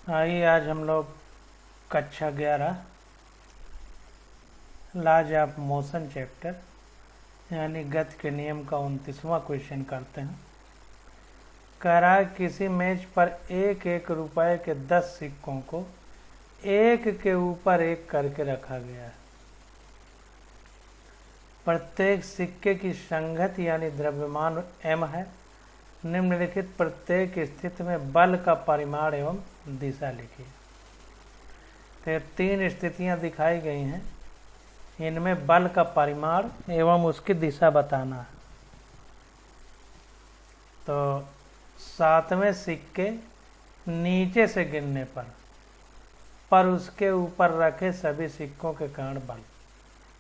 आइए आज हम लोग कक्षा 11 लॉज ऑफ मोशन चैप्टर यानी गति के नियम का 29वां क्वेश्चन करते हैं। कह रहा है किसी मेज पर एक एक रुपए के 10 सिक्कों को एक के ऊपर एक करके रखा गया है। प्रत्येक सिक्के की संगत यानी द्रव्यमान m है। निम्नलिखित प्रत्येक स्थिति में बल का परिमाण एवं दिशा लिखिए। तो 3 स्थितियां दिखाई गई हैं, इनमें बल का परिमाण एवं उसकी दिशा बताना है। तो 7वें सिक्के नीचे से गिरने पर उसके ऊपर रखे सभी सिक्कों के कारण बल।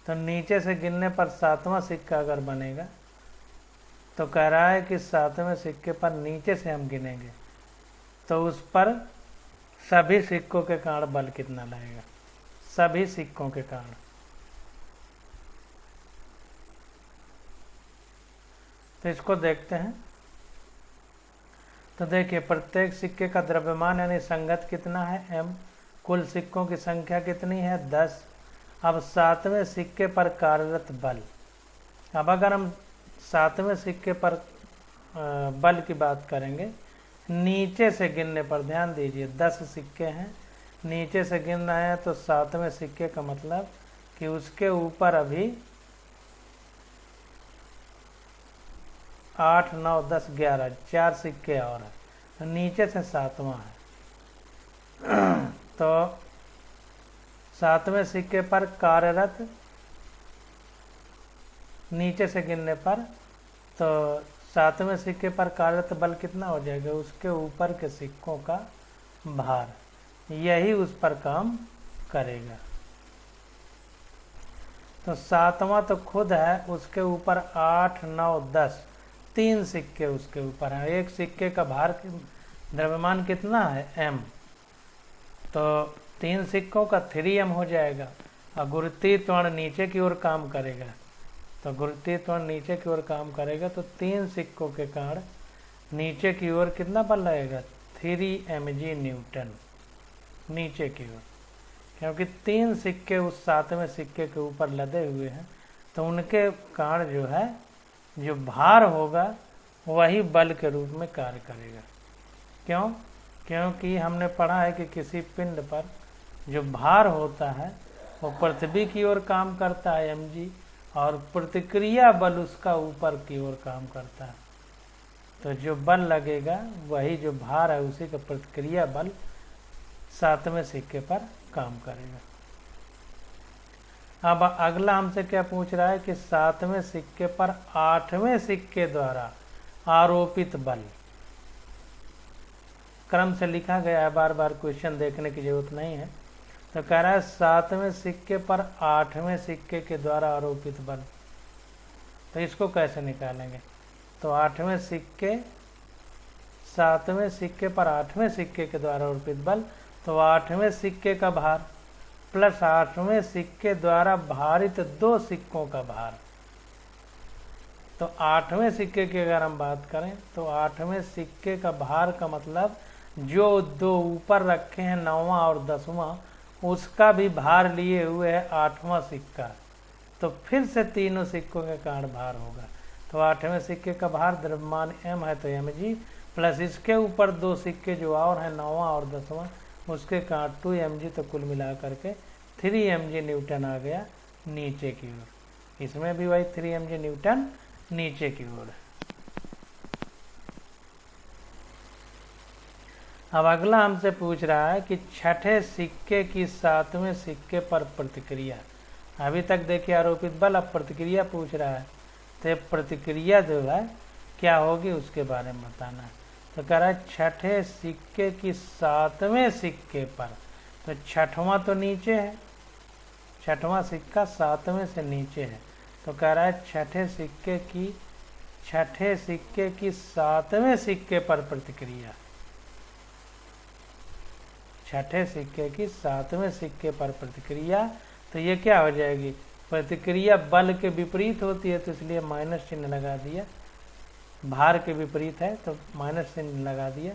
तो नीचे से गिरने पर 7वां सिक्का अगर बनेगा तो कह रहा है कि 7वें सिक्के पर नीचे से हम गिनेंगे तो उस पर सभी सिक्कों के कारण बल कितना लगेगा, सभी सिक्कों के कारण। तो इसको देखते हैं। तो देखिए प्रत्येक सिक्के का द्रव्यमान यानी संगत कितना है m, कुल सिक्कों की संख्या कितनी है 10। अब 7वें सिक्के पर कार्यरत बल। अब अगर हम 7वें सिक्के पर बल की बात करेंगे, नीचे से गिनने पर ध्यान दीजिए 10 सिक्के हैं, नीचे से गिन रहे हैं तो 7वें सिक्के का मतलब कि उसके ऊपर अभी 8, 9, 10, 11 4 सिक्के और हैं, तो नीचे से 7वां है। तो 7वें सिक्के पर कार्यरत नीचे से गिनने पर तो 7वें सिक्के पर कार्यरत बल कितना हो जाएगा, उसके ऊपर के सिक्कों का भार, यही उस पर काम करेगा। तो 7वां तो खुद है, उसके ऊपर 8, 9, 10 3 सिक्के उसके ऊपर हैं। एक सिक्के का भार द्रव्यमान कितना है m, तो 3 सिक्कों का 3m हो जाएगा। और गुरुत्वीय त्वरण नीचे की ओर काम करेगा, तो गुरुत्वीय त्वरण नीचे की ओर काम करेगा तो 3 सिक्कों के कारण नीचे की ओर कितना बल लगेगा 3 mg न्यूटन नीचे की ओर, क्योंकि 3 सिक्के उस 7वें सिक्के के ऊपर लदे हुए हैं। तो उनके कारण जो है जो भार होगा वही बल के रूप में कार्य करेगा। क्यों? क्योंकि हमने पढ़ा है कि किसी पिंड पर जो भार होता है वो पृथ्वी की ओर काम करता है mg, और प्रतिक्रिया बल उसका ऊपर की ओर काम करता है। तो जो बल लगेगा वही जो भार है उसी का प्रतिक्रिया बल 7वें सिक्के पर काम करेगा। अब अगला हमसे क्या पूछ रहा है कि 7वें सिक्के पर 8वें सिक्के द्वारा आरोपित बल। क्रम से लिखा गया है, बार बार क्वेश्चन देखने की जरूरत नहीं है। तो कह रहा है 7वें सिक्के पर 8वें सिक्के के द्वारा आरोपित बल। तो इसको कैसे निकालेंगे? तो 8वें सिक्के 7वें सिक्के पर 8वें सिक्के के द्वारा आरोपित बल, तो 8वें सिक्के का भार प्लस 8वें सिक्के द्वारा भारित 2 सिक्कों का भार। तो 8वें सिक्के की अगर हम बात करें तो 8वें सिक्के का भार का मतलब जो 2 ऊपर रखे हैं 9वां और 10वां, उसका भी भार लिए हुए है 8वां सिक्का। तो फिर से तीनों सिक्कों के कारण भार होगा। तो 8वें सिक्के का भार द्रव्यमान m है तो mg, प्लस इसके ऊपर 2 सिक्के जो और हैं 9वां और 10वां, उसके कारण 2mg, तो कुल मिला करके 3mg न्यूटन आ गया नीचे की ओर। इसमें भी वही 3mg न्यूटन नीचे की ओर है। अब अगला हमसे पूछ रहा है कि 6ठे सिक्के की 7वें सिक्के पर प्रतिक्रिया। अभी तक देखिए आरोपित बल, अब प्रतिक्रिया पूछ रहा है। तो प्रतिक्रिया जो है क्या होगी उसके बारे में बताना है। तो कह रहा है 6ठे सिक्के की 7वें सिक्के पर, तो 6वां तो नीचे है, 6वां सिक्का 7वें से नीचे है। तो कह रहा है 6ठे सिक्के की 7वें सिक्के पर प्रतिक्रिया, 6ठे सिक्के की 7वें सिक्के पर प्रतिक्रिया। तो ये क्या हो जाएगी, प्रतिक्रिया बल के विपरीत होती है तो इसलिए माइनस चिन्ह लगा दिया, भार के विपरीत है तो माइनस चिन्ह लगा दिया।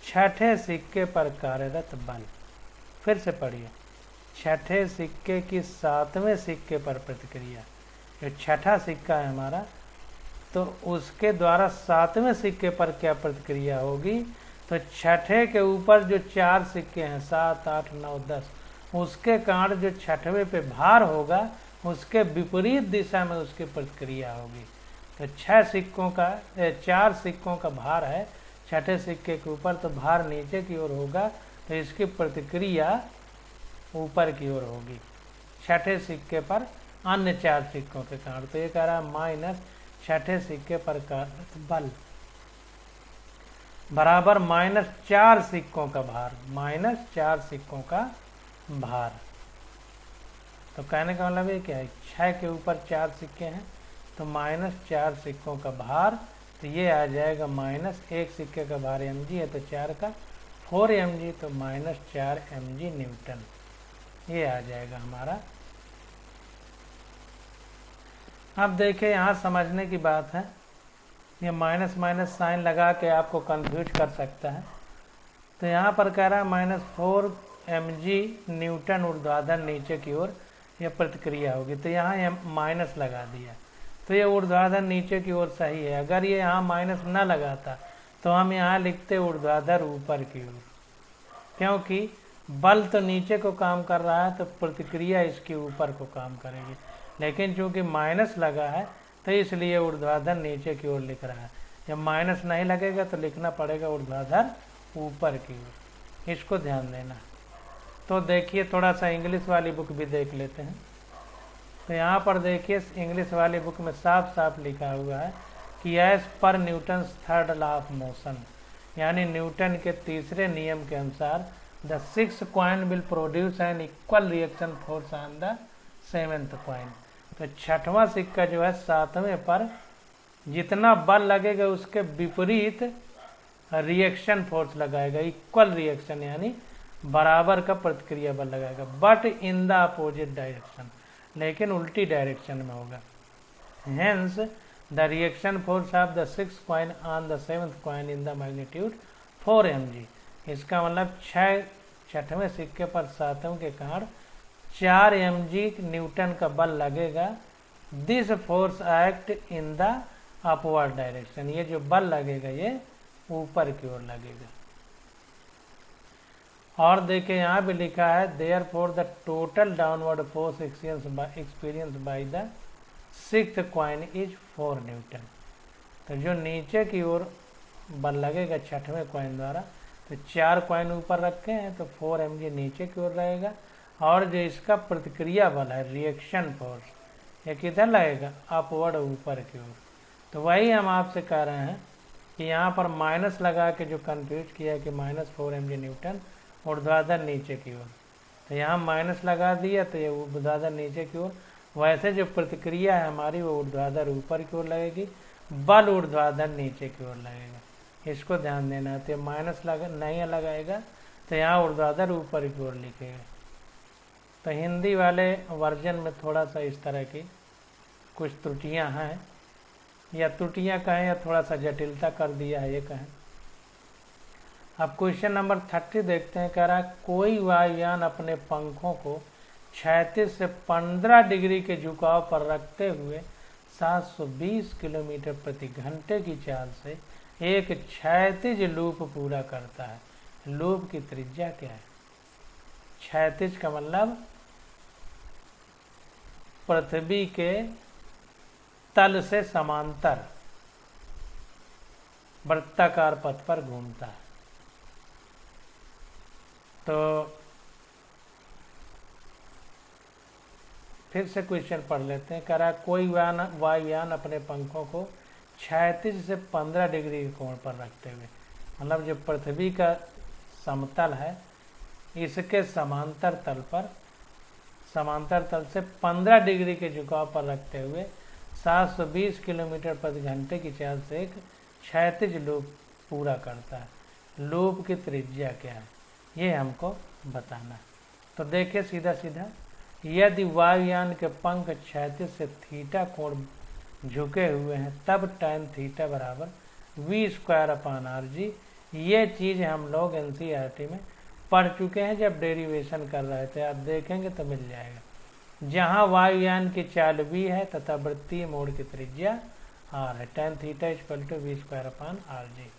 छठे सिक्के पर कार्यरत बल। फिर से पढ़िए, छठे सिक्के की सातवें सिक्के पर प्रतिक्रिया। जो छठा सिक्का है हमारा, तो उसके द्वारा सातवें सिक्के पर क्या प्रतिक्रिया होगी? तो छठे के ऊपर जो 4 सिक्के हैं 7, 8, 9, 10, उसके कारण जो छठवें पे भार होगा उसके विपरीत दिशा में उसकी प्रतिक्रिया होगी। तो 4 सिक्कों का भार है छठे सिक्के के ऊपर, तो भार नीचे की ओर होगा, तो इसकी प्रतिक्रिया ऊपर की ओर होगी छठे सिक्के पर अन्य 4 सिक्कों के कारण। तो ये कह रहा है माइनस छठे सिक्के पर कार्यरत बल बराबर -4 सिक्कों का भार, -4 सिक्कों का भार। तो कहने का मतलब ये क्या है, 6 के ऊपर 4 सिक्के हैं तो -4 सिक्कों का भार, तो ये आ जाएगा -1 सिक्के का भार mg है तो 4 का 4 mg, तो -4 mg न्यूटन, ये आ जाएगा हमारा। अब देखिए यहाँ समझने की बात है, ये माइनस माइनस साइन लगा के आपको कंफ्यूज कर सकता है। तो यहाँ पर कह रहा है -4 mg न्यूटन ऊर्ध्वाधर नीचे की ओर यह प्रतिक्रिया होगी, तो यहाँ माइनस लगा दिया, तो ये ऊर्ध्वाधर नीचे की ओर सही है। अगर ये यहाँ माइनस न लगाता तो हम यहाँ लिखते ऊर्ध्वाधर ऊपर की ओर, क्योंकि बल तो नीचे को काम कर रहा है तो प्रतिक्रिया इसकी ऊपर को काम करेगी, लेकिन चूंकि माइनस लगा है तो इसलिए ऊर्ध्वाधर नीचे की ओर लिख रहा है। जब माइनस नहीं लगेगा तो लिखना पड़ेगा ऊर्ध्वाधर ऊपर की ओर, इसको ध्यान देना। तो देखिए थोड़ा सा इंग्लिश वाली बुक भी देख लेते हैं। तो यहाँ पर देखिए इंग्लिश वाली बुक में साफ साफ लिखा हुआ है कि एज पर Newton's third law of motion, यानी न्यूटन के तीसरे नियम के अनुसार the 6th coin will produce an equal reaction force on the 7th coin. तो छठवां सिक्का जो है 7वें पर जितना बल लगेगा उसके विपरीत रिएक्शन फोर्स लगाएगा, इक्वल रिएक्शन यानी बराबर का प्रतिक्रिया बल लगाएगा, but in the opposite direction, लेकिन उल्टी डायरेक्शन में होगा। Hence the reaction force of the 6th coin on the 7th coin in the magnitude 4 mg। इसका मतलब छठवें सिक्के पर 7वें के कारण 4 mg न्यूटन का बल लगेगा। This force act in the upward direction, ये जो बल लगेगा ये ऊपर की ओर लगेगा। और देखिए यहाँ भी लिखा है there for the total downward force experience by the 6th coin is 4 newton. तो जो नीचे की ओर बल लगेगा छठवें कॉइन द्वारा, तो 4 कॉइन ऊपर रखे हैं तो 4 mg नीचे की ओर रहेगा, और जो इसका प्रतिक्रिया बल है रिएक्शन फोर्स, ये किधर लगेगा? अपवर्ड ऊपर की ओर। तो वही हम आपसे कह रहे हैं कि यहाँ पर माइनस लगा के जो कंफ्यूज किया कि -4 mg न्यूटन ऊर्ध्वाधर नीचे की ओर, तो यहाँ माइनस लगा दिया तो ये ऊर्ध्वाधर नीचे की ओर। वैसे जो प्रतिक्रिया है हमारी वो ऊर्ध्वाधर ऊपर की ओर लगेगी, बल ऊर्ध्वाधर नीचे की ओर लगेगा, इसको ध्यान देना है। तो माइनस नहीं लगाएगा तो यहाँ ऊर्ध्वाधर ऊपर की ओर लिखेगा। तो हिंदी वाले वर्जन में थोड़ा सा इस तरह की कुछ त्रुटियां हैं, या त्रुटियां कहें या थोड़ा सा जटिलता कर दिया है ये कहें। अब क्वेश्चन नंबर 30 देखते हैं। कह रहा है कोई वायुयान अपने पंखों को क्षैतिज से 15 डिग्री के झुकाव पर रखते हुए 720 किलोमीटर प्रति घंटे की चाल से एक क्षैतिज लूप पूरा करता है। लूप की त्रिज्या क्या है? क्षैतिज का मतलब पृथ्वी के तल से समांतर वृत्ताकार पथ पर घूमता है। तो फिर से क्वेश्चन पढ़ लेते हैं। कह रहा है कोई वायुयान अपने पंखों को क्षैतिज से 15 डिग्री के कोण पर रखते हुए, मतलब जो पृथ्वी का समतल है इसके समांतर तल से 15 डिग्री के झुकाव पर रखते हुए 720 किलोमीटर प्रति घंटे की चाल से एक क्षैतिज लूप पूरा करता है। लूप की त्रिज्या क्या है ये हमको बताना है। तो देखिए सीधा सीधा, यदि वायुयान के पंख क्षैतिज से थीटा कोण झुके हुए हैं तब tan थीटा बराबर v² /rg ये चीज़ हम लोग एनसीईआरटी में पढ़ चुके हैं जब डेरिवेशन कर रहे थे, आप देखेंगे तो मिल जाएगा। जहाँ वायुयान की चाल v है तथा वृत्तीय मोड़ की त्रिज्या r है, tan theta equal to v²/rg।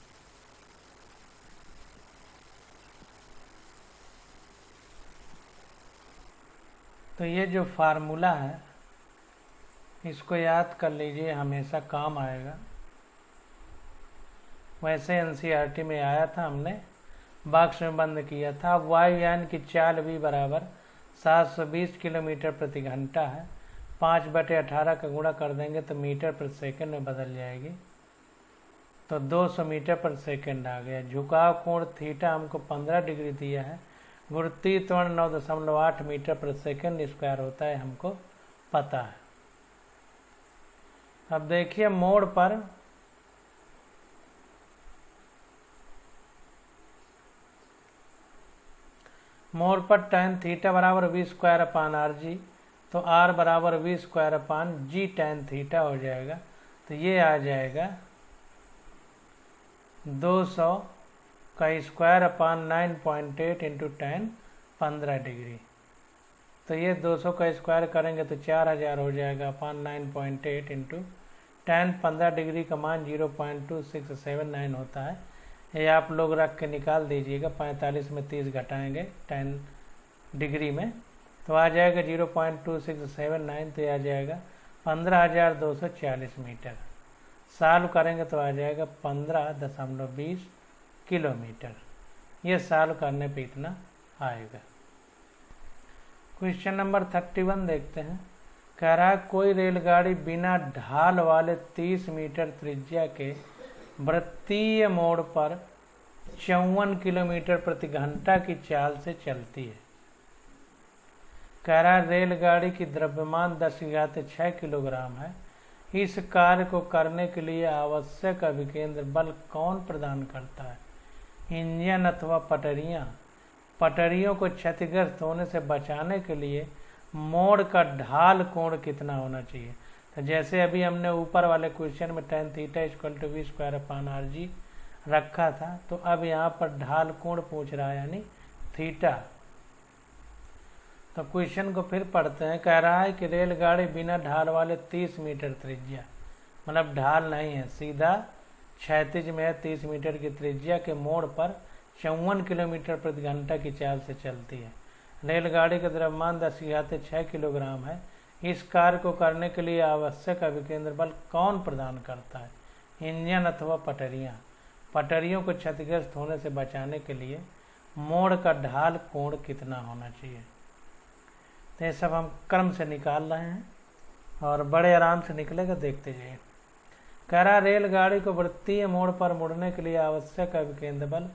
तो ये जो फार्मूला है इसको याद कर लीजिए, हमेशा काम आएगा। वैसे एनसीईआरटी में आया था, हमने बॉक्स में बंद किया था। वायुयान की चाल v बराबर 720 किलोमीटर प्रति घंटा है। 5/18 का गुणा कर देंगे तो मीटर प्रति सेकंड में बदल जाएगी, तो 200 मीटर प्रति सेकंड आ गया। झुकाव कोण थीटा हमको 15 डिग्री दिया है। गुरुत्वीय त्वरण 9.8 मीटर प्रति सेकंड स्क्वायर होता है, हमको पता है। अब देखिए मोड़ पर tan थीटा बराबर v²/rg, तो r बराबर v² tan थीटा हो जाएगा। तो ये आ जाएगा 200 का स्क्वायर 9.8 इंटू tan 15 डिग्री। तो ये 200 का स्क्वायर करेंगे तो 4000 हो जाएगा 9.8 इंटू tan 15 डिग्री का मान 0.2679 होता है। ये आप लोग रख के निकाल दीजिएगा। 45 में 30 घटाएंगे 10 डिग्री में तो आ जाएगा 0.2679, तो आ जाएगा 15,240 मीटर। सॉल्व करेंगे तो आ जाएगा 15.20 किलोमीटर। ये सॉल्व करने पे इतना आएगा। क्वेश्चन नंबर 31 देखते हैं। कह रहा है कोई रेलगाड़ी बिना ढाल वाले 30 मीटर त्रिज्या के वृत्तीय मोड़ पर 54 किलोमीटर प्रति घंटा की चाल से चलती है। कह रहा है रेलगाड़ी की द्रव्यमान 10⁻6 किलोग्राम है। इस कार्य को करने के लिए आवश्यक अभिकेंद्र बल कौन प्रदान करता है? इंजन अथवा पटरियां। पटरियों को क्षतिग्रस्त होने से बचाने के लिए मोड़ का ढाल कोण कितना होना चाहिए? तो जैसे अभी हमने ऊपर वाले क्वेश्चन में tan theta equal to v²/rg रखा था, तो अब यहाँ पर ढाल कोण पूछ रहा है, यानी थीटा। तो क्वेश्चन को फिर पढ़ते हैं। कह रहा है कि रेलगाड़ी बिना ढाल वाले 30 मीटर त्रिज्या, मतलब ढाल नहीं है, सीधा क्षैतिज में है, 30 मीटर की त्रिज्या के मोड़ पर 54 किलोमीटर प्रति घंटा की चाल से चलती है। रेलगाड़ी का द्रव्यमान 10⁻6 किलोग्राम है। इस कार्य को करने के लिए आवश्यक अभिकेंद्र बल कौन प्रदान करता है? इंजन अथवा पटरियां। पटरियों को क्षतिग्रस्त होने से बचाने के लिए मोड़ का ढाल कोण कितना होना चाहिए? तो ये सब हम क्रम से निकाल रहे हैं और बड़े आराम से निकलेगा, देखते जाइए। कह रहा रेलगाड़ी को वृत्तीय मोड़ पर मुड़ने के लिए आवश्यक अभिकेंद्र बल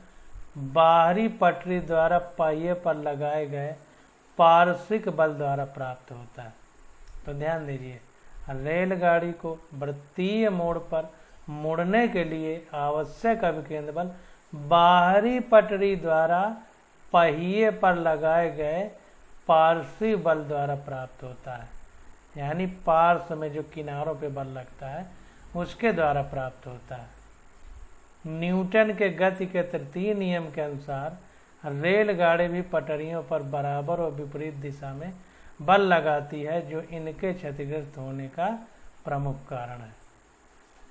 बाहरी पटरी द्वारा पहिए पर लगाए गए पार्श्विक बल द्वारा प्राप्त होता है। तो ध्यान दीजिए, रेलगाड़ी को वृत्तीय मोड़ पर मुड़ने के लिए आवश्यक अभिकेंद्र बल बाहरी पटरी द्वारा पहिए पर लगाए गए पार्श्विक बल द्वारा प्राप्त होता है। यानी पार्श्व में जो किनारों पे बल लगता है उसके द्वारा प्राप्त होता है। न्यूटन के गति के तृतीय नियम के अनुसार रेलगाड़ी भी पटरियों पर बराबर और विपरीत दिशा में बल लगाती है, जो इनके क्षतिग्रस्त होने का प्रमुख कारण है।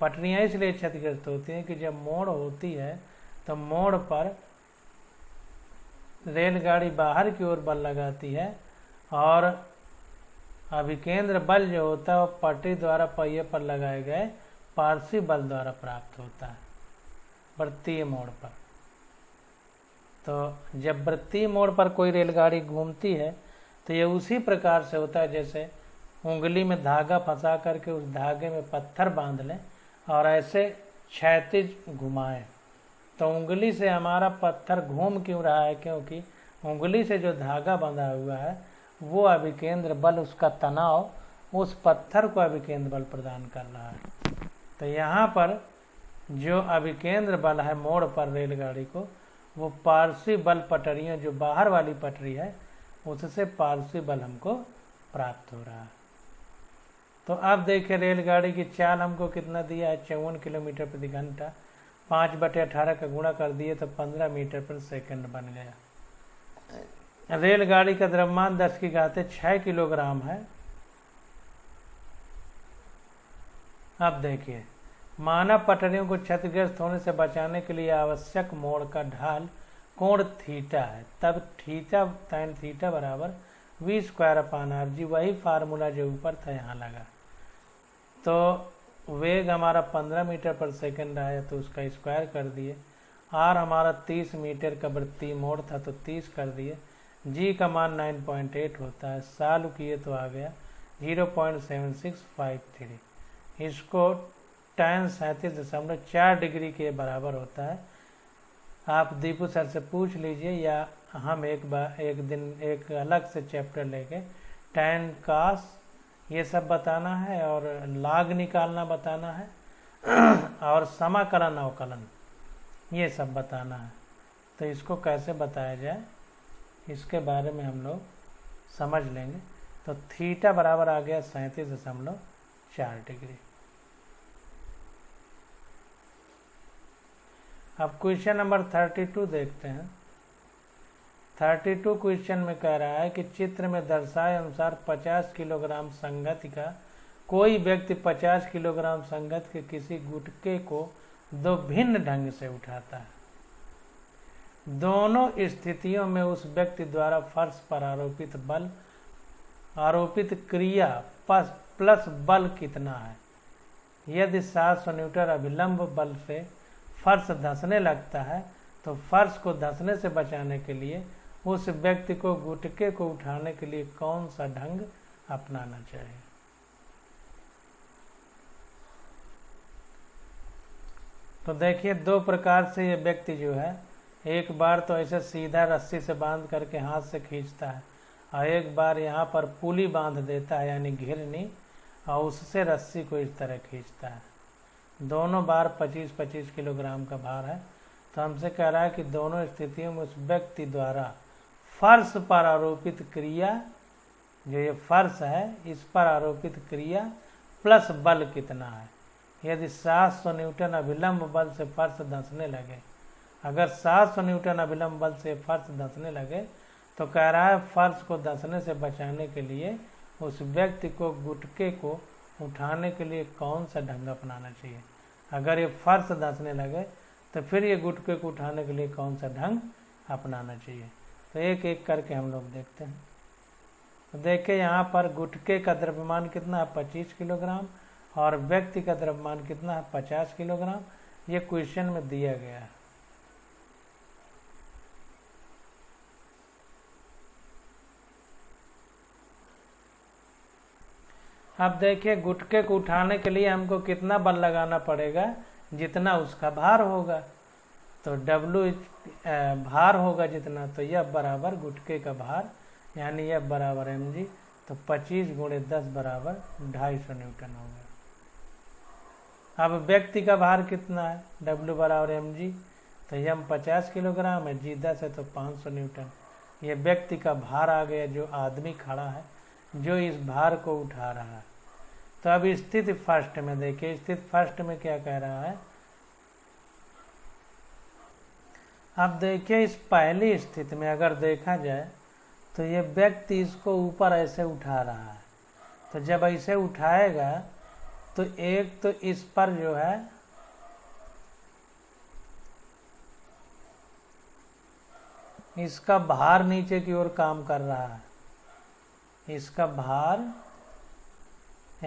पटरियां इसलिए क्षतिग्रस्त होती हैं कि जब मोड़ होती है तो मोड़ पर रेलगाड़ी बाहर की ओर बल लगाती है और अभिकेंद्र बल जो होता है वो पटरी द्वारा पहिए पर लगाए गए पार्श्विक बल द्वारा प्राप्त होता है वृत्तीय मोड़ पर। तो जब वृत्तीय मोड़ पर कोई रेलगाड़ी घूमती है तो ये उसी प्रकार से होता है जैसे उंगली में धागा फंसा करके उस धागे में पत्थर बांध लें और ऐसे क्षैतिज घुमाएं। तो उंगली से हमारा पत्थर घूम क्यों रहा है? क्योंकि उंगली से जो धागा बंधा हुआ है वो अभिकेंद्र बल, उसका तनाव उस पत्थर को अभिकेंद्र बल प्रदान कर रहा है। तो यहाँ पर जो अभिकेंद्र बल है मोड़ पर रेलगाड़ी को, वो पार्श्विक बल पटरियों जो बाहर वाली पटरी है उससे पार्श्विक बल हमको प्राप्त हो रहा है। तो अब देखिए रेलगाड़ी की चाल हमको कितना दिया है, 54 किलोमीटर प्रति घंटा। 5/18 का गुणा कर दिए तो 15 मीटर पर सेकंड बन गया। रेलगाड़ी का द्रव्यमान 10⁻6 किलोग्राम है। अब देखिए, मानव पटरियों को क्षतिग्रस्त होने से बचाने के लिए आवश्यक मोड़ का ढाल कोण थीटा है। तब थीटा tan थीटा बराबर v²/rg, वही फार्मूला जो ऊपर था यहाँ लगा। तो वेग हमारा 15 मीटर पर सेकंड आया तो उसका स्क्वायर कर दिए। आर हमारा 30 मीटर का वृत्तीय मोड़ था तो 30 कर दिए। जी का मान 9.8 होता है, सॉल्व किए तो आ गया 0.7653। इसको tan 37.4 डिग्री के बराबर होता है। आप दीपू सर से पूछ लीजिए, या हम एक दिन एक अलग से चैप्टर लेके tan cos ये सब बताना है और log निकालना बताना है और समाकलन अवकलन ये सब बताना है। तो इसको कैसे बताया जाए इसके बारे में हम लोग समझ लेंगे। तो थीटा बराबर आ गया 37.4 डिग्री। अब क्वेश्चन नंबर 32 देखते हैं। 32 क्वेश्चन में कह रहा है कि चित्र में दर्शाए अनुसार 50 किलोग्राम संगति का कोई व्यक्ति 50 किलोग्राम संगति के किसी गुटके को दो भिन्न ढंग से उठाता है। दोनों स्थितियों में उस व्यक्ति द्वारा फर्श पर आरोपित क्रिया प्लस बल कितना है। यदि 700 न्यूटन अभिलंब बल से फर्श धंसने लगता है तो फर्श को धंसने से बचाने के लिए उस व्यक्ति को गुटके को उठाने के लिए कौन सा ढंग अपनाना चाहिए। तो देखिए, दो प्रकार से ये व्यक्ति जो है, एक बार तो ऐसे सीधा रस्सी से बांध करके हाथ से खींचता है और एक बार यहाँ पर पुली बांध देता है यानी घिरनी, और उससे रस्सी को इस तरह खींचता है। दोनों बार 25-25 किलोग्राम का भार है। तो हमसे कह रहा है कि दोनों स्थितियों में उस व्यक्ति द्वारा फर्श पर आरोपित क्रिया, जो ये फर्श है इस पर आरोपित क्रिया प्लस बल कितना है। यदि 700 न्यूटन अभिलंब बल से फर्श धंसने लगे, अगर 700 न्यूटन अभिलंब बल से फर्श धंसने लगे तो कह रहा है फर्श को धंसने से बचाने के लिए उस व्यक्ति को गुटके को उठाने के लिए कौन सा ढंग अपनाना चाहिए। अगर ये फर्श धंसने लगे तो फिर ये गुटके को उठाने के लिए कौन सा ढंग अपनाना चाहिए। तो एक एक करके हम लोग देखते हैं। तो देखिए, यहाँ पर गुटके का द्रव्यमान कितना है 25 किलोग्राम और व्यक्ति का द्रव्यमान कितना है 50 किलोग्राम। ये क्वेश्चन में दिया गया है। अब देखिए, गुटके को उठाने के लिए हमको कितना बल लगाना पड़ेगा, जितना उसका भार होगा। तो W भार होगा जितना, तो यह बराबर गुटके का भार यानी यह बराबर mg, तो 25 × 10 बराबर 250 न्यूटन होगा। अब व्यक्ति का भार कितना है, W बराबर mg, तो m 50 किलोग्राम है, g 10 है तो 500 न्यूटन। ये व्यक्ति का भार आ गया, जो आदमी खड़ा है जो इस भार को उठा रहा है। तो अब स्थिति फर्स्ट में देखिए, स्थिति फर्स्ट में क्या कह रहा है। अब देखिए, इस पहली स्थिति में अगर देखा जाए तो ये व्यक्ति इसको ऊपर ऐसे उठा रहा है। तो जब ऐसे उठाएगा तो एक तो इस पर जो है इसका भार नीचे की ओर काम कर रहा है, इसका भार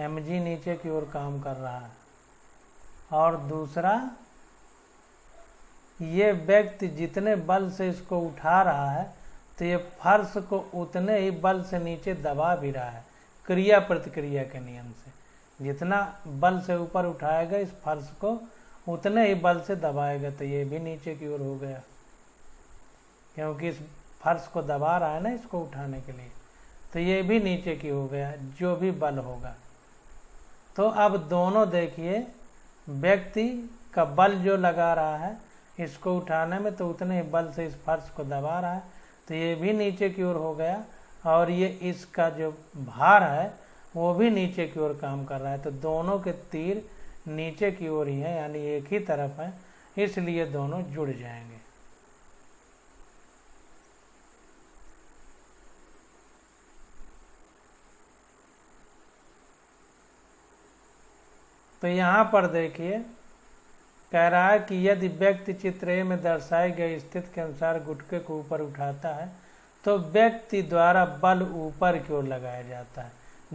mg नीचे की ओर काम कर रहा है। और दूसरा, ये व्यक्ति जितने बल से इसको उठा रहा है तो ये फर्श को उतने ही बल से नीचे दबा भी रहा है, क्रिया प्रतिक्रिया के नियम से। जितना बल से ऊपर उठाएगा इस फर्श को उतने ही बल से दबाएगा, तो ये भी नीचे की ओर हो गया, क्योंकि इस फर्श को दबा रहा है ना इसको उठाने के लिए, तो ये भी नीचे की हो गया जो भी बल होगा। तो अब दोनों देखिए, व्यक्ति का बल जो लगा रहा है इसको उठाने में, तो उतने ही बल से इस फर्श को दबा रहा है, तो ये भी नीचे की ओर हो गया। और ये इसका जो भार है वो भी नीचे की ओर काम कर रहा है। तो दोनों के तीर नीचे की ओर ही है, यानी एक ही तरफ है। इसलिए दोनों जुड़ जाएंगे। तो यहाँ पर देखिए कह रहा है कि यदि व्यक्ति चित्र ए में दर्शाए गए स्थिति के अनुसार गुटके को ऊपर उठाता है तो व्यक्ति द्वारा बल ऊपर की ओर लगाया जाता है,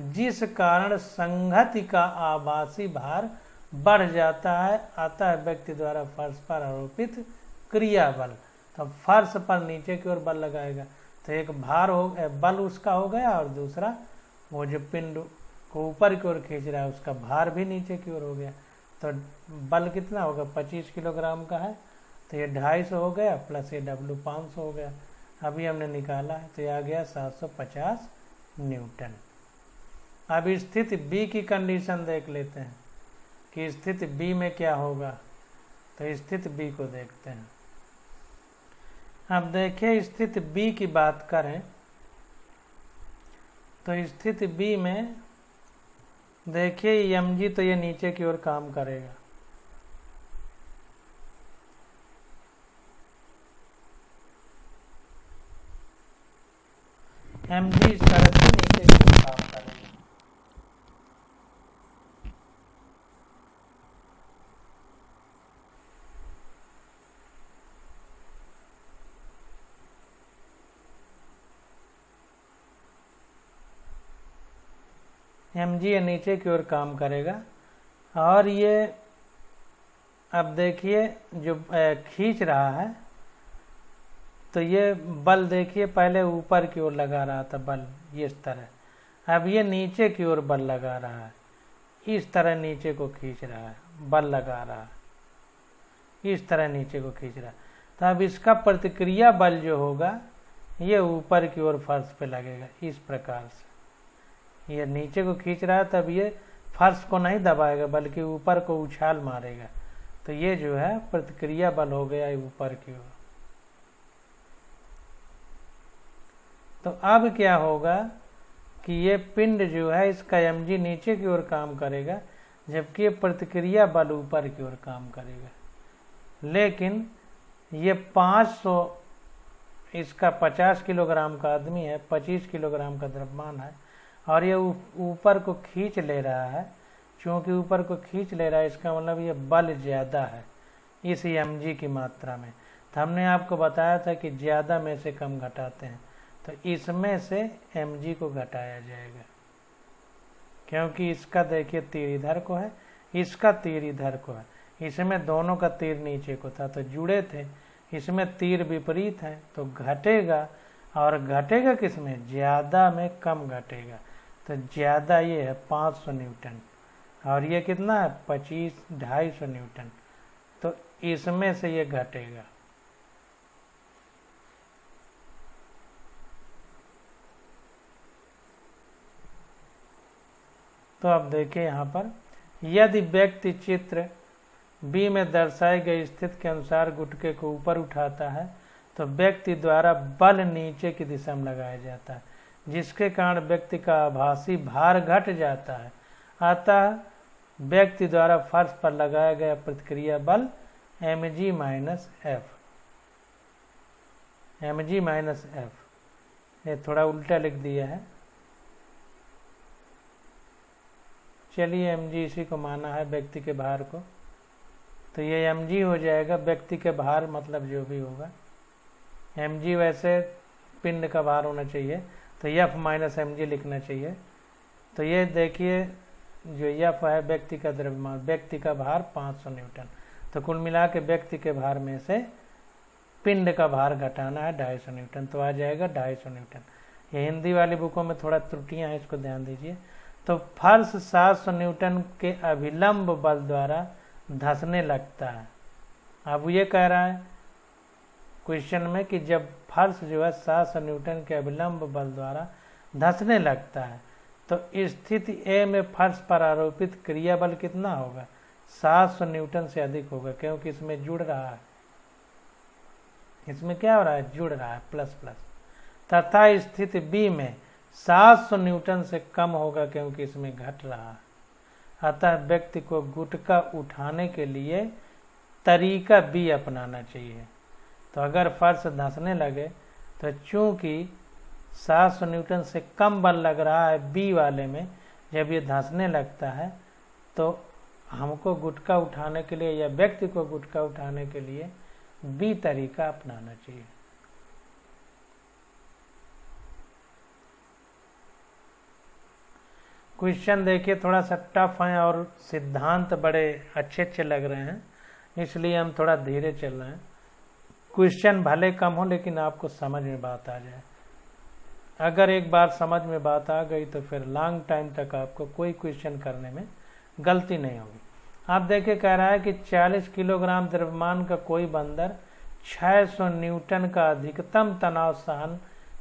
जिस कारण संगति का आभासी भार बढ़ जाता है, अतः व्यक्ति द्वारा फर्श पर आरोपित क्रिया बल। तो फर्श पर नीचे की ओर बल लगाएगा तो एक भार हो बल उसका हो गया, और दूसरा वो जो पिंड को ऊपर की ओर खींच रहा है उसका भार भी नीचे की ओर हो गया। तो बल कितना होगा, 25 किलोग्राम का है तो ये 250 हो गया, प्लस ये W 500 हो गया। अभी हमने निकाला है तो ये आ गया 750 न्यूटन। अब स्थिति बी की कंडीशन देख लेते हैं कि स्थिति बी में क्या होगा। तो स्थिति बी को देखते हैं। अब देखिए स्थिति बी की बात करें तो स्थिति बी में देखिए mg तो ये नीचे की ओर काम करेगा, mg इस तरह से नीचे की ओर काम करेगा। mg ये नीचे की ओर काम करेगा, और ये अब देखिए जो खींच रहा है तो ये बल देखिए पहले ऊपर की ओर लगा रहा था बल ये इस तरह, अब ये नीचे की ओर बल लगा रहा है, इस तरह नीचे को खींच रहा है, बल लगा रहा है, इस तरह नीचे को खींच रहा है। तो अब इसका प्रतिक्रिया बल जो होगा ये ऊपर की ओर फर्श पे लगेगा इस प्रकार से। ये नीचे को खींच रहा है तब ये फर्श को नहीं दबाएगा बल्कि ऊपर को उछाल मारेगा, तो ये जो है प्रतिक्रिया बल हो गया ऊपर की ओर। तो अब क्या होगा कि ये पिंड जो है इसका mg नीचे की ओर काम करेगा, जबकि ये प्रतिक्रिया बल ऊपर की ओर काम करेगा। लेकिन ये 500 इसका 50 किलोग्राम का आदमी है, 25 किलोग्राम का द्रव्यमान है, और ये ऊपर को खींच ले रहा है। चूँकि ऊपर को खींच ले रहा है इसका मतलब ये बल ज़्यादा है इस mg की मात्रा में। तो हमने आपको बताया था कि ज़्यादा में से कम घटाते हैं, तो इसमें से mg को घटाया जाएगा, क्योंकि इसका देखिए तीर इधर को है, इसका तीर इधर को है, इसमें दोनों का तीर नीचे को था तो जुड़े थे, इसमें तीर विपरीत है तो घटेगा, और घटेगा किसमें, ज़्यादा में कम घटेगा। तो ज़्यादा ये है 500 न्यूटन और ये कितना है 250 न्यूटन, तो इसमें से ये घटेगा। तो अब देखिए यहाँ पर यदि व्यक्ति चित्र बी में दर्शाए गए स्थिति के अनुसार गुटके को ऊपर उठाता है तो व्यक्ति द्वारा बल नीचे की दिशा में लगाया जाता है, जिसके कारण व्यक्ति का आभासी भार घट जाता है। अतः व्यक्ति द्वारा फर्श पर लगाया गया प्रतिक्रिया बल mg माइनस f, ये थोड़ा उल्टा लिख दिया है, चलिए mg इसी को माना है व्यक्ति के भार को, तो ये mg हो जाएगा व्यक्ति के भार मतलब जो भी होगा। mg वैसे पिंड का भार होना चाहिए तो f माइनस mg लिखना चाहिए। तो ये देखिए जो f है व्यक्ति का द्रव्यमान, व्यक्ति का भार 500 न्यूटन, तो कुल मिला के व्यक्ति के भार में से पिंड का भार घटाना है 250 न्यूटन, तो आ जाएगा 250 न्यूटन। ये हिंदी वाली बुकों में थोड़ा त्रुटियां हैं, इसको ध्यान दीजिए। तो फर्श 700 न्यूटन के अभिलंब बल द्वारा धंसने लगता है। अब ये कह रहा है क्वेश्चन में कि जब फर्श जो है 700 न्यूटन के अभिलंब बल द्वारा धंसने लगता है तो स्थिति ए में फर्श पर आरोपित क्रिया बल कितना होगा, 700 न्यूटन से अधिक होगा, क्योंकि इसमें जुड़ रहा है, इसमें क्या हो रहा है, जुड़ रहा है प्लस प्लस। तथा स्थिति बी में 700 न्यूटन से कम होगा क्योंकि इसमें घट रहा है। अतः व्यक्ति को गुटका उठाने के लिए तरीका बी अपनाना चाहिए। तो अगर फर्श धंसने लगे तो चूंकि 700 न्यूटन से कम बल लग रहा है बी वाले में, जब ये धंसने लगता है तो हमको गुटका उठाने के लिए या व्यक्ति को गुटका उठाने के लिए बी तरीका अपनाना चाहिए। क्वेश्चन देखिए थोड़ा सा टफ है और सिद्धांत बड़े अच्छे अच्छे लग रहे हैं, इसलिए हम थोड़ा धीरे चल रहे हैं। क्वेश्चन भले कम हो लेकिन आपको समझ में बात आ जाए। अगर एक बार समझ में बात आ गई तो फिर लॉन्ग टाइम तक आपको कोई क्वेश्चन करने में गलती नहीं होगी। आप देखिए कह रहा है कि 40 किलोग्राम द्रव्यमान का कोई बंदर 600 न्यूटन का अधिकतम तनाव सहन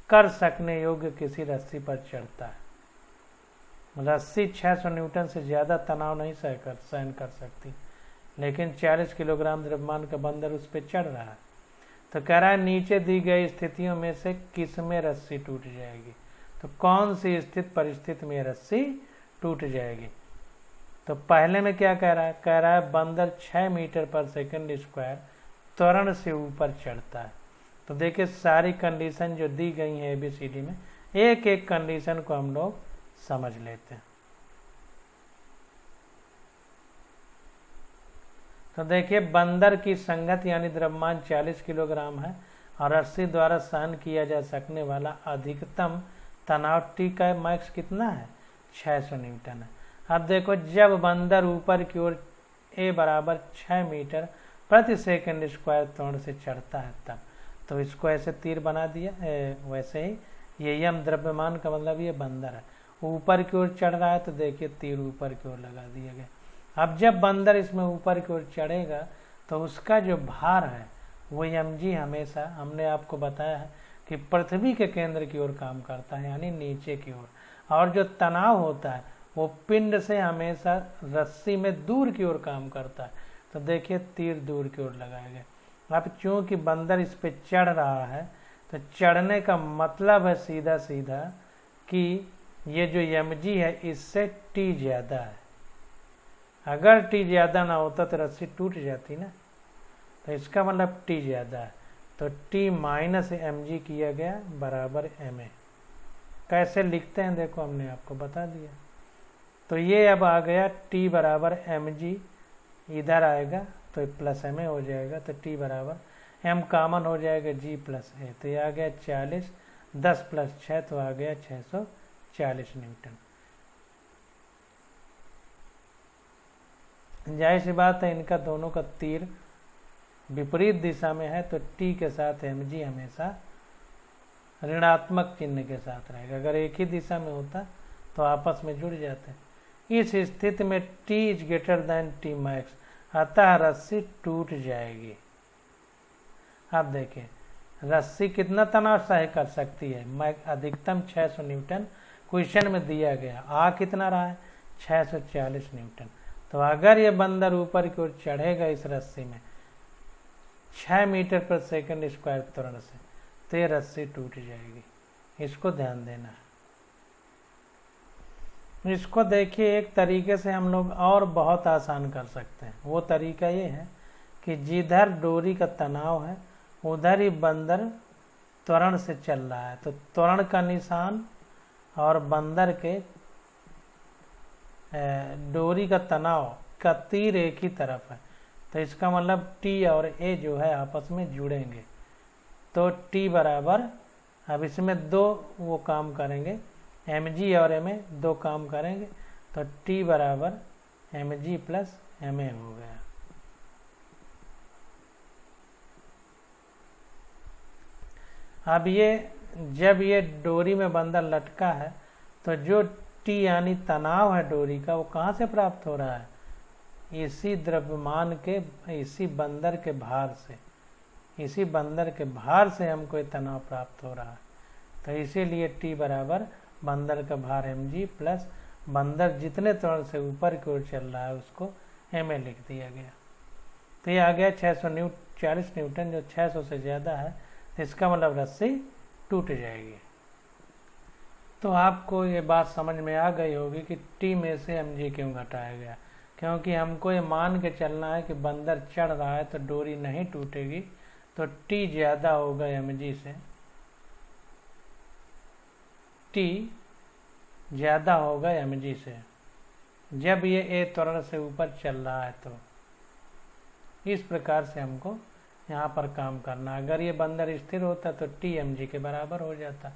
कर सकने योग्य किसी रस्सी पर चढ़ता है। रस्सी 600 न्यूटन से ज़्यादा तनाव नहीं सहन कर सकती, लेकिन 40 किलोग्राम द्रव्यमान का बंदर उस पर चढ़ रहा है। तो कह रहा है नीचे दी गई स्थितियों में से किस में रस्सी टूट जाएगी। तो कौन सी स्थित परिस्थिति में रस्सी टूट जाएगी। तो पहले में क्या कह रहा है बंदर 6 मीटर पर सेकंड स्क्वायर त्वरण से ऊपर चढ़ता है। तो देखिए सारी कंडीशन जो दी गई है ABCD में, एक एक कंडीशन को हम लोग समझ लेते हैं। तो देखिए बंदर की संगत यानी द्रव्यमान 40 किलोग्राम है और रस्सी द्वारा सहन किया जा सकने वाला अधिकतम तनाव T का मैक्स कितना है 600 न्यूटन है। अब देखो जब बंदर ऊपर की ओर A बराबर 6 मीटर प्रति सेकंड स्क्वायर त्वरण से चढ़ता है तब, तो इसको ऐसे तीर बना दिया। वैसे ही ये यम द्रव्यमान का मतलब ये बंदर है, ऊपर की ओर चढ़ रहा है तो देखिए तीर ऊपर की ओर लगा दिया गया। अब जब बंदर इसमें ऊपर की ओर चढ़ेगा तो उसका जो भार है वो mg हमेशा हमने आपको बताया है कि पृथ्वी के केंद्र की ओर काम करता है यानी नीचे की ओर, और जो तनाव होता है वो पिंड से हमेशा रस्सी में दूर की ओर काम करता है। तो देखिए तीर दूर की ओर लगाया गया। अब चूंकि बंदर इस पे चढ़ रहा है तो चढ़ने का मतलब है सीधा सीधा कि ये जो mg है इससे t ज़्यादा है। अगर t ज़्यादा ना होता तो रस्सी टूट जाती ना, तो इसका मतलब t ज़्यादा है, तो t माइनस mg किया गया बराबर ma। कैसे लिखते हैं देखो हमने आपको बता दिया। तो ये अब आ गया t बराबर mg, इधर आएगा तो प्लस ma हो जाएगा, तो t बराबर m कॉमन हो जाएगा g प्लस a, तो ये आ गया 40, 10 प्लस 6 तो आ गया 640 न्यूटन। जाहिर सी बात है इनका दोनों का तीर विपरीत दिशा में है, तो t के साथ mg हमेशा ऋणात्मक चिन्ह के साथ रहेगा। अगर एक ही दिशा में होता तो आपस में जुड़ जाते। इस स्थिति में t is greater than t max, अतः रस्सी टूट जाएगी। अब देखिए रस्सी कितना तनाव सह कर सकती है, अधिकतम 600 न्यूटन क्वेश्चन में दिया गया, आ कितना रहा है 640 न्यूटन। तो अगर ये बंदर ऊपर की ओर चढ़ेगा इस रस्सी में 6 मीटर पर सेकंड स्क्वायर त्वरण से, तो ये रस्सी टूट जाएगी। इसको ध्यान देना है। इसको देखिए एक तरीके से हम लोग और बहुत आसान कर सकते हैं। वो तरीका ये है कि जिधर डोरी का तनाव है उधर ही बंदर त्वरण से चल रहा है, तो त्वरण का निशान और बंदर के डोरी का तनाव का तीर एक ही तरफ है, तो इसका मतलब T और A जो है आपस में जुड़ेंगे। तो T बराबर, अब इसमें दो वो काम करेंगे, mg और ma दो काम करेंगे, तो T बराबर mg प्लस ma हो गया। अब ये जब ये डोरी में बंदर लटका है तो जो T यानी तनाव है डोरी का वो कहाँ से प्राप्त हो रहा है, इसी द्रव्यमान के, इसी बंदर के भार से, इसी बंदर के भार से हमको ये तनाव प्राप्त हो रहा है। तो इसीलिए T बराबर बंदर का भार mg प्लस बंदर जितने त्वरण से ऊपर की ओर चल रहा है उसको ma लिख दिया गया। तो ये आ गया 640 न्यूटन, जो 600 से ज़्यादा है, तो इसका मतलब रस्सी टूट जाएगी। तो आपको ये बात समझ में आ गई होगी कि T में से mg क्यों घटाया गया। क्योंकि हमको ये मान के चलना है कि बंदर चढ़ रहा है तो डोरी नहीं टूटेगी, तो टी ज़्यादा होगा mg से, टी ज़्यादा होगा mg से जब ये a त्वरण से ऊपर चल रहा है। तो इस प्रकार से हमको यहाँ पर काम करना। अगर ये बंदर स्थिर होता तो टी mg के बराबर हो जाता।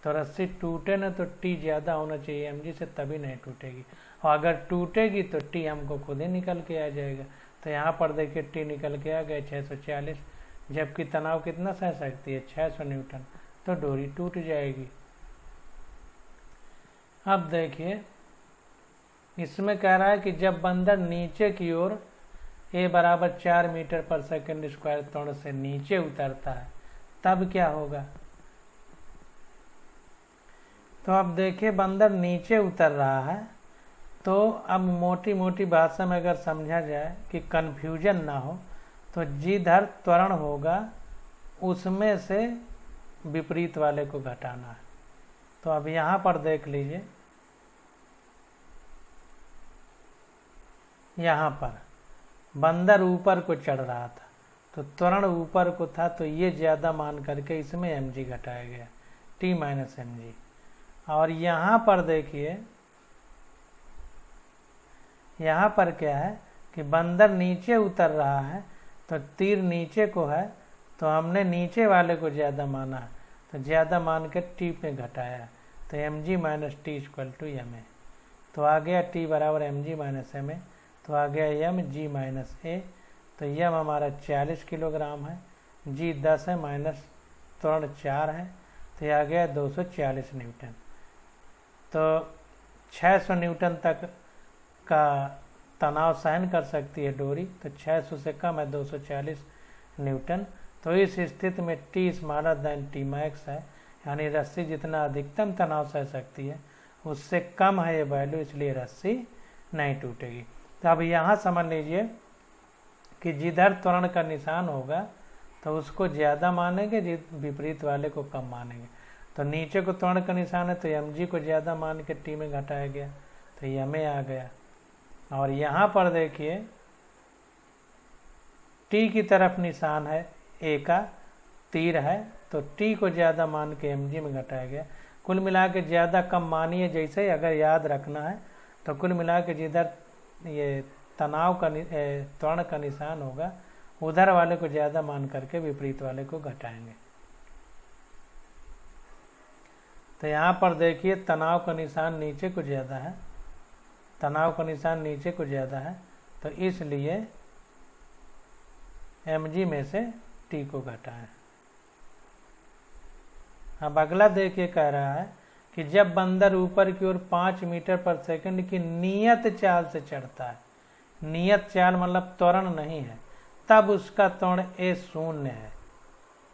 तो रस्सी टूटे ना तो टी ज़्यादा होना चाहिए mg से, तभी नहीं टूटेगी। और अगर टूटेगी तो टी हमको खुद ही निकल के आ जाएगा। तो यहाँ पर देखिए टी निकल के आ गए 640, जबकि तनाव कितना सह सकती है 600 न्यूटन, तो डोरी टूट जाएगी। अब देखिए इसमें कह रहा है कि जब बंदर नीचे की ओर a बराबर 4 मीटर पर सेकंड स्क्वायर त्वरण से नीचे उतरता है तब क्या होगा। तो अब देखिए बंदर नीचे उतर रहा है, तो अब मोटी मोटी भाषा में अगर समझा जाए कि कन्फ्यूजन ना हो, तो जिधर त्वरण होगा उसमें से विपरीत वाले को घटाना है। तो अब यहाँ पर देख लीजिए, यहाँ पर बंदर ऊपर को चढ़ रहा था तो त्वरण ऊपर को था, तो ये ज़्यादा मान करके इसमें mg घटाया गया, t माइनस mg। और यहाँ पर देखिए, यहाँ पर क्या है कि बंदर नीचे उतर रहा है तो तीर नीचे को है, तो हमने नीचे वाले को ज़्यादा माना है, तो ज़्यादा मान के टी पे घटाया, तो mg minus T equal to ma। तो आ गया t बराबर mg माइनस ma, तो आ गया mg माइनस a। तो m हमारा 40 किलोग्राम है, g 10 है, माइनस त्वरण 4 है, तो यह आ गया 240 न्यूटन। तो 600 न्यूटन तक का तनाव सहन कर सकती है डोरी, तो 600 से कम है 240 न्यूटन। तो इस स्थिति में T smaller than T max है, यानी रस्सी जितना अधिकतम तनाव सह सकती है उससे कम है ये वैल्यू, इसलिए रस्सी नहीं टूटेगी। तो अब यहाँ समझ लीजिए कि जिधर त्वरण का निशान होगा तो उसको ज़्यादा मानेंगे, विपरीत वाले को कम मानेंगे। तो नीचे को त्वरण का निशान है तो mg को ज़्यादा मान के टी में घटाया गया, तो ma आ गया। और यहाँ पर देखिए टी की तरफ निशान है, a का तीर है, तो टी को ज़्यादा मान के mg में घटाया गया। कुल मिला के ज़्यादा कम मानिए, जैसे अगर याद रखना है तो कुल मिला के जिधर ये तनाव का त्वरण का निशान होगा उधर वाले को ज़्यादा मान करके विपरीत वाले को घटाएंगे। तो यहाँ पर देखिए तनाव का निशान नीचे को ज़्यादा है, तनाव का निशान नीचे को ज़्यादा है, तो इसलिए mg में से t को घटाएं। अब अगला देखिए कह रहा है कि जब बंदर ऊपर की ओर 5 मीटर पर सेकंड की नियत चाल से चढ़ता है, नियत चाल मतलब त्वरण नहीं है, तब उसका त्वरण a शून्य है।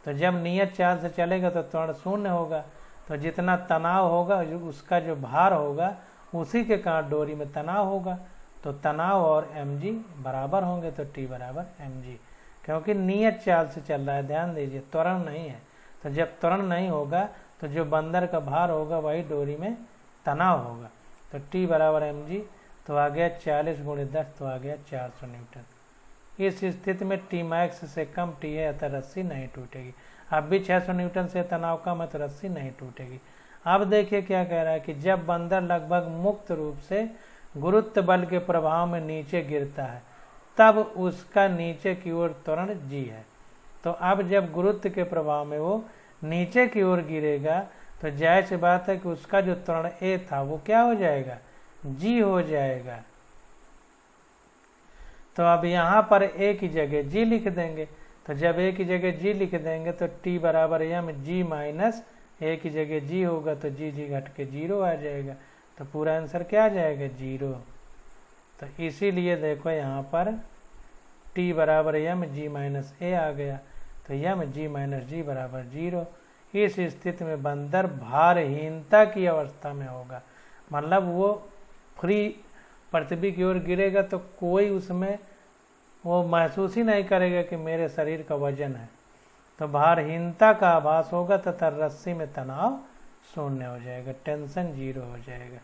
तो जब नियत चाल से चलेगा तो त्वरण शून्य होगा, तो जितना तनाव होगा उसका जो भार होगा उसी के कारण डोरी में तनाव होगा, तो तनाव और mg बराबर होंगे, तो t बराबर mg, क्योंकि नियत चाल से चल रहा है। ध्यान दीजिए त्वरण नहीं है, तो जब त्वरण नहीं होगा तो जो बंदर का भार होगा वही डोरी में तनाव होगा, तो t बराबर mg। तो आ गया 40 × 10, तो आ गया 400 न्यूटन। इस स्थिति में टी मैक्स से कम टी है, अतः रस्सी नहीं टूटेगी। अब भी 600 न्यूटन से तनाव कम है तो रस्सी नहीं टूटेगी। अब देखिए क्या कह रहा है कि जब बंदर लगभग मुक्त रूप से गुरुत्व बल के प्रभाव में नीचे गिरता है तब उसका नीचे की ओर त्वरण g है। तो अब जब गुरुत्व के प्रभाव में वो नीचे की ओर गिरेगा तो जाहिर सी बात है कि उसका जो त्वरण a था वो क्या हो जाएगा, g हो जाएगा। तो अब यहाँ पर a की जगह g लिख देंगे, तो जब a की जगह g लिख देंगे तो t बराबर mg माइनस a की जगह g होगा, तो g घट के 0 आ जाएगा, तो पूरा आंसर क्या आ जाएगा 0। तो इसीलिए देखो यहाँ पर t बराबर mg माइनस a आ गया, तो mg माइनस g बराबर 0। इस स्थिति में बंदर भारहीनता की अवस्था में होगा, मतलब वो फ्री पृथ्वी की ओर गिरेगा तो कोई उसमें वो महसूस ही नहीं करेगा कि मेरे शरीर का वजन है, तो भारहीनता का आभास होगा तथा रस्सी में तनाव शून्य हो जाएगा, टेंशन 0 हो जाएगा,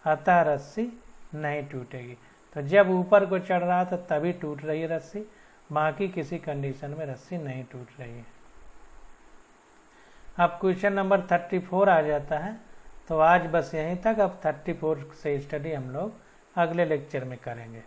अतः रस्सी नहीं टूटेगी। तो जब ऊपर को चढ़ रहा था तभी टूट रही है रस्सी, बाकी किसी कंडीशन में रस्सी नहीं टूट रही है। अब क्वेश्चन नंबर 34 आ जाता है। तो आज बस यहीं तक। अब 34 से स्टडी हम लोग अगले लेक्चर में करेंगे।